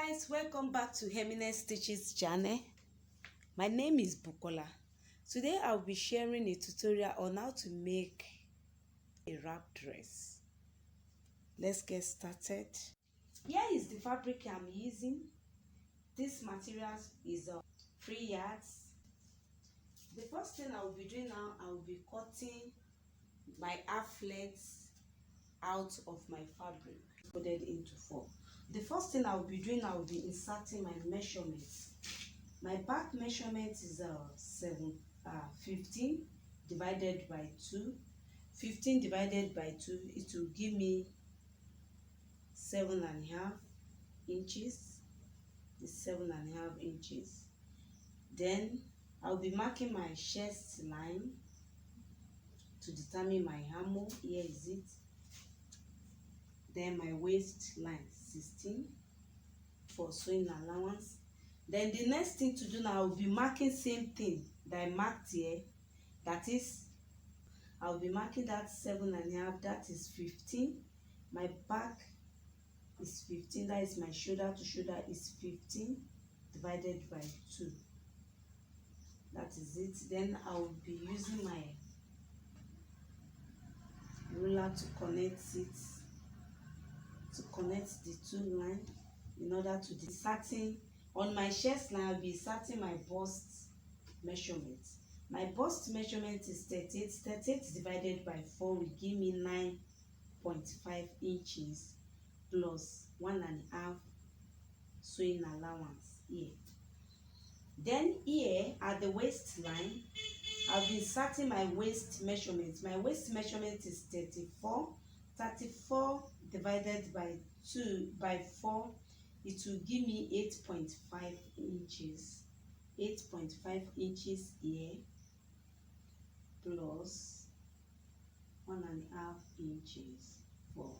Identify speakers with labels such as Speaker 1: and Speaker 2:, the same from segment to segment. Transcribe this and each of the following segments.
Speaker 1: Guys, welcome back to Heminess Stitches channel. My name is Bukola. Today I'll be sharing a tutorial on how to make a wrap dress. Let's get started. Here is the fabric I'm using. This material is 3 yards. The first thing I will be doing now, I will be cutting my half lengths out of my fabric, folded into 4. The first thing I will be doing, I will be inserting my measurements. My back measurement is 15 divided by 2. 15 divided by 2, it will give me 7.5 inches. It's 7.5 inches. Then I'll be marking my chest line to determine my armhole. Here is it. Then my waist line 16 for sewing allowance. Then the next thing to do now, I'll be marking same thing that I marked here. That is, I'll be marking that 7.5. That is 15. My back is 15. That is my shoulder to shoulder is 15 divided by 2. That is it. Then I'll be using my ruler to connect it, to connect the 2 lines in order to be starting on my chest line. I'll be starting my bust measurement. My bust measurement is 38. 38 divided by 4 will give me 9.5 inches plus 1.5 sewing allowance here. Then here at the waistline, I'll be inserting my waist measurement. My waist measurement is 34. 34 divided by 4, it will give me 8.5 inches. 8.5 inches here plus 1.5 inches for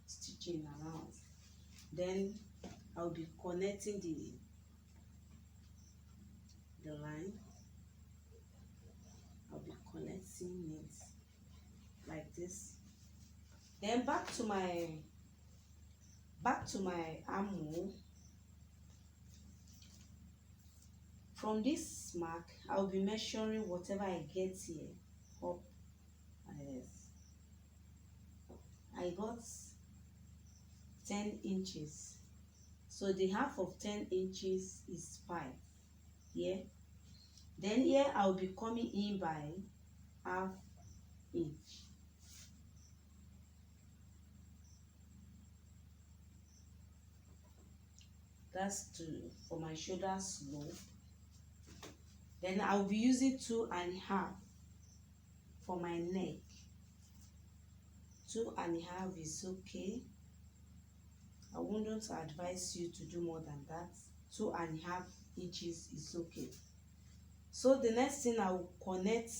Speaker 1: stitching around. Then I'll be connecting the line. I'll be connecting it like this. Then back to my armhole. From this mark, I'll be measuring whatever I get here up and this. I got 10 inches. So the half of 10 inches is 5 here. Then here I'll be coming in by ½ inch. That's for my shoulder slope. Then I'll be using 2.5 for my neck. 2.5 is okay. I wouldn't advise you to do more than that. 2.5 inches is okay. So the next thing, I will connect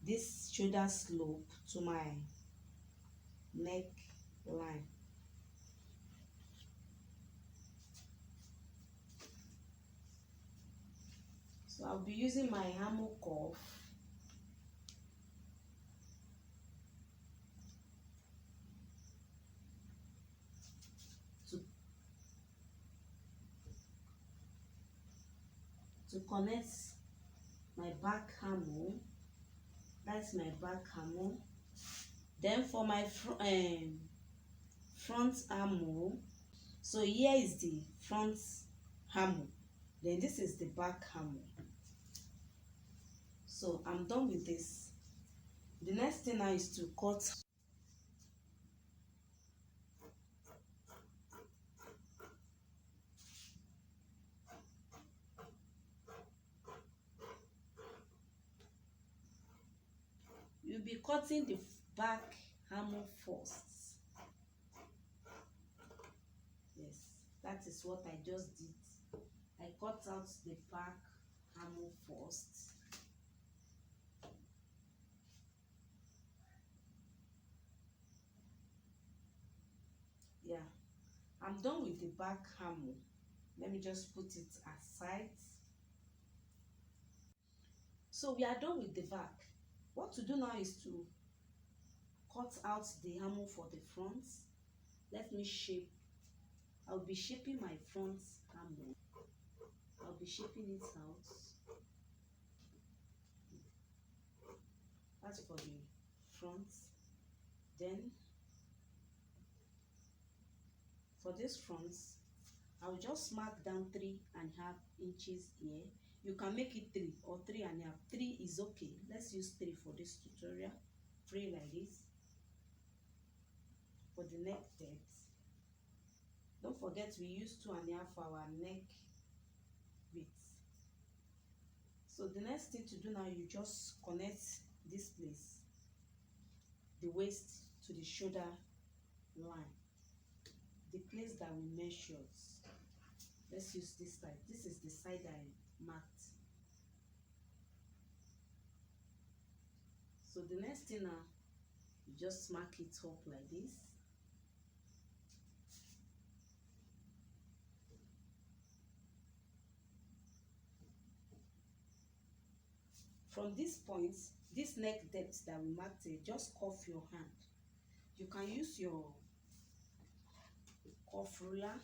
Speaker 1: this shoulder slope to my neck line. So I'll be using my armhole cuff to connect my back armhole. That's my back armhole. Then for my front armhole, so here is the front armhole, then this is the back armhole. So I'm done with this. The next thing now is to cut. You'll be cutting the back armhole first. Yes, that is what I just did. I cut out the back armhole first. Yeah, I'm done with the back armhole. Let me just put it aside. So we are done with the back. What to do now is to cut out the armhole for the front. Let me shape I'll be shaping my front armhole. I'll be shaping it out. That's for the front. Then for this front, I'll just mark down 3.5 inches here. You can make it 3 or 3.5. 3 is okay. Let's use 3 for this tutorial. 3 like this. For the neck depth, don't forget we use 2.5 for our neck width. So the next thing to do now, you just connect this place, the waist to the shoulder line, the place that we measured. Let's use this side. This is the side I marked. So the next thing now, you just mark it up like this. From this point, this neck depth that we marked it, just cuff your hand. You can use your cuff ruler.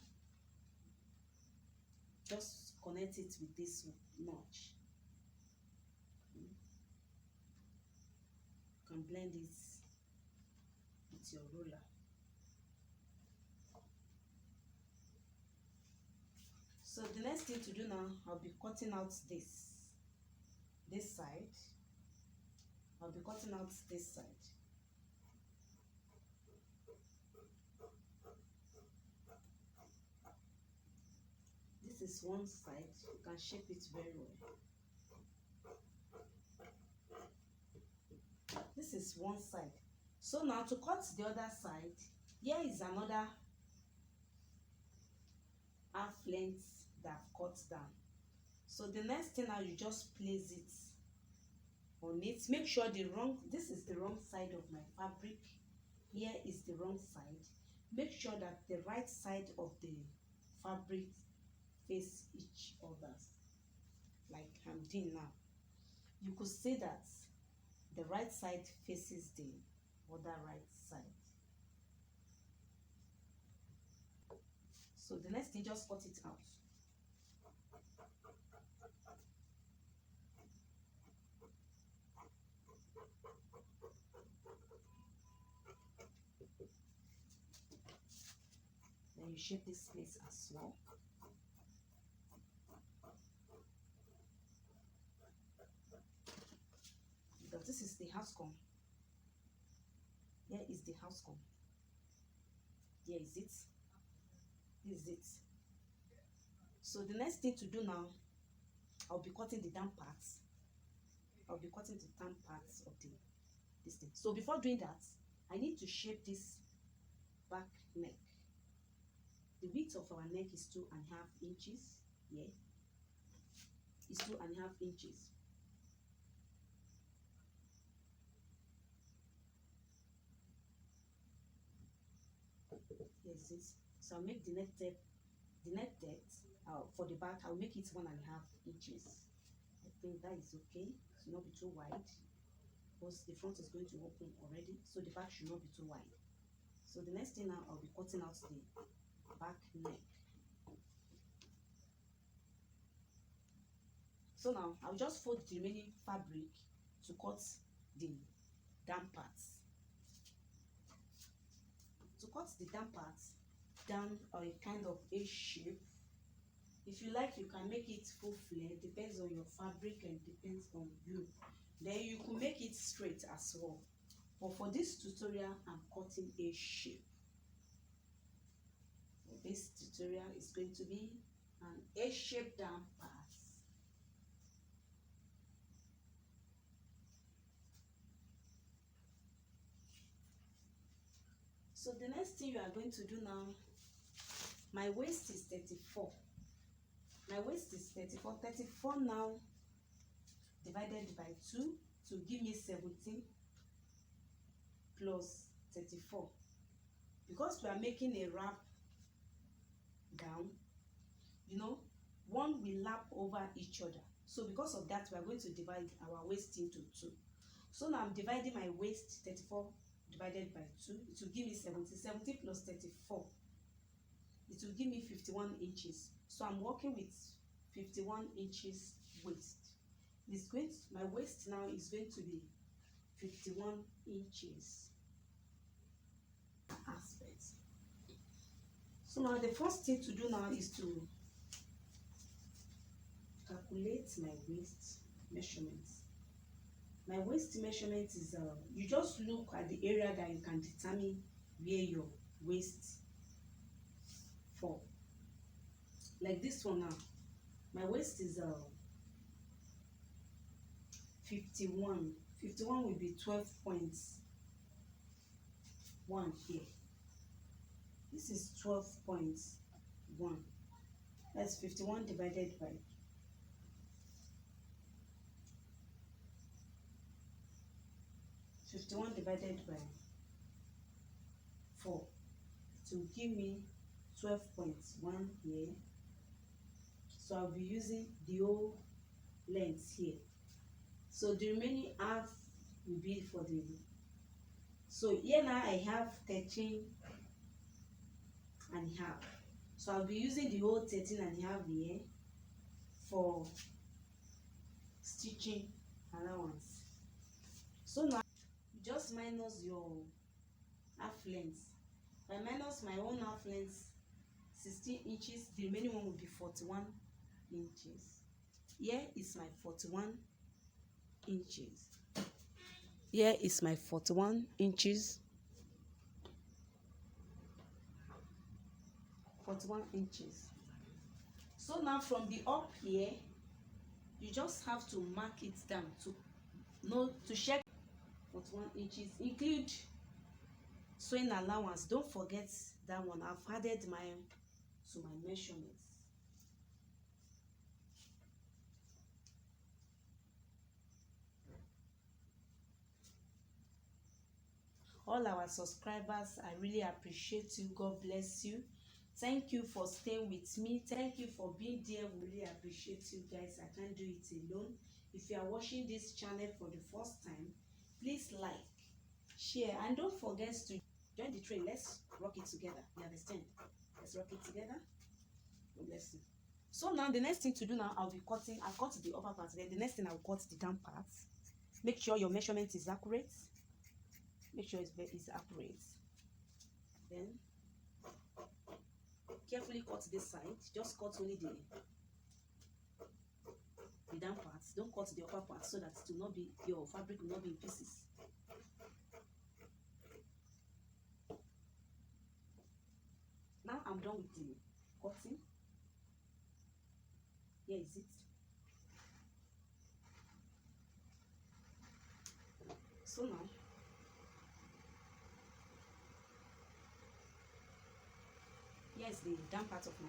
Speaker 1: Just connect it with this notch. You can blend it with your ruler. So the next thing to do now, I'll be cutting out this side. I'll be cutting out this side. This is one side. You can shape it very well. This is one side. So now to cut the other side, here is another half length that I've cut down. So the next thing now, you just place it on it. Make sure this is the wrong side of my fabric. Here is the wrong side. Make sure that the right side of the fabric face each other, like I'm doing now. You could say that the right side faces the other right side. So the next thing, just cut it out. Then you shape this place as well. Because this is the house comb. Here is the house comb. Here is it. This is it. So the next thing to do now, I'll be cutting the down parts. I'll be cutting the down parts of this thing. So before doing that, I need to shape this back neck. The width of our neck is 2.5 inches. Here is 2.5 inches. Here's it. So I'll make the neck depth for the back. I'll make it 1.5 inches. I think that is okay. It should not be too wide, because the front is going to open already, so the back should not be too wide. So the next thing now, I'll be cutting out the back neck. So now I'll just fold the remaining fabric to cut the down parts. To cut the down parts down a kind of A shape. If you like, you can make it full flare. Depends on your fabric and depends on you. Then you could make it straight as well. But for this tutorial, I'm cutting A shape. For this tutorial is going to be an A shape down part. So the next thing you are going to do now, my waist is 34. My waist is 34. 34 now divided by 2 to give me 17 plus 34. Because we are making a wrap down, you know, one will lap over each other. So because of that, we are going to divide our waist into 2. So now I'm dividing my waist, 34 divided by 2. It will give me 70. 70 plus 34 it will give me 51 inches. So I'm working with 51 inches waist. It's going to, my waist now is going to be 51 inches aspect. So now the first thing to do now is to calculate my waist measurements. My waist measurement is you just look at the area that you can determine where your waist fall. Like this one now, my waist is 51. 51 will be 12.1 here. This is 12.1. That's 51 divided by 51 divided by 4 to give me 12.1 here. So I'll be using the whole length here. So the remaining half will be for the, so here now I have 13 and a half. So I'll be using the whole 13 and a half here for stitching allowance. So now you just minus your half length. If I minus my own half length 16 inches, the remaining one will be 41 inches. Here is my 41 inches. Here is my 41 inches. 41 inches. So now from the up here, you just have to mark it down to know, to check 41 inches. Include sewing allowance. Don't forget that one. I've added mine to my measurements. All our subscribers, I really appreciate you. God bless you. Thank you for staying with me. Thank you for being there. We really appreciate you guys. I can't do it alone. If you are watching this channel for the first time, please like, share, and don't forget to join the train. Let's rock it together. You understand? Let's rock it together. God bless you. So now the next thing to do now, I'll be cutting. I've cut the upper part. Then the next thing I'll cut the down part. Make sure your measurement is accurate. Make sure it's accurate. Then carefully cut this side. Just cut only the down parts. Don't cut the upper part so that it will not be, your fabric will not be in pieces. Now I'm done with the cutting. Here is it. So now here's the down part of my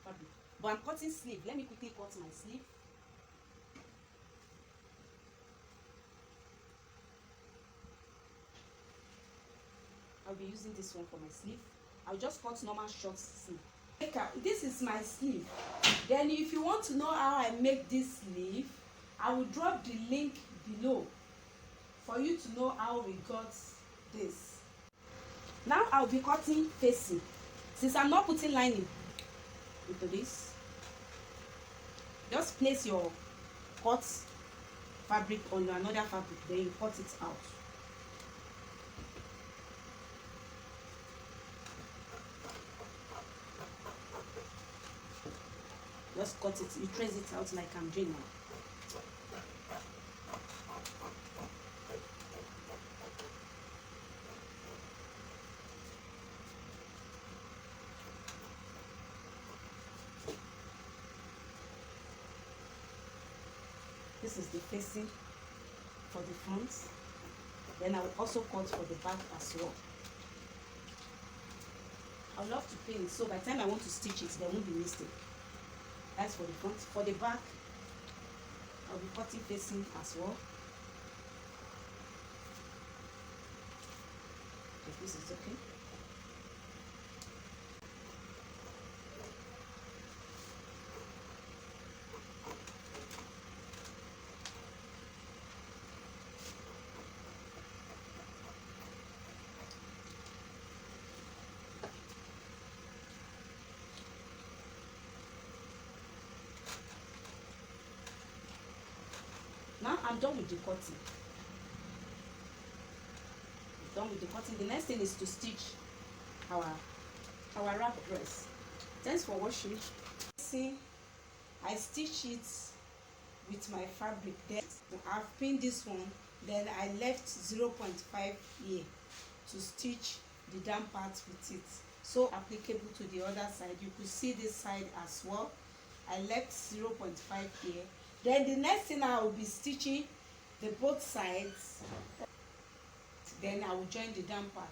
Speaker 1: fabric. But I'm cutting sleeve. Let me quickly cut my sleeve. I'll be using this one for my sleeve. I'll just cut normal short sleeve. This is my sleeve. Then if you want to know how I make this sleeve, I will drop the link below for you to know how we got this. Now I'll be cutting facing. Since I'm not putting lining into this, just place your cut fabric on another fabric, then you cut it out. Just cut it, you trace it out like I'm doing now. This is the facing for the front. Then I will also cut for the back as well. I love to pin it so by the time I want to stitch it, there won't be mistake. That's for the front. For the back, I'll be cutting facing as well. If this is okay. I'm done with the cutting. Done with the cutting. The next thing is to stitch our wrap dress. Thanks for watching. See, I stitch it with my fabric. Then I've pinned this one, then I left 0.5 here to stitch the down part with it, so applicable to the other side. You could see this side as well. I left 0.5 here. Then the next thing, I will be stitching the both sides, then I will join the down part.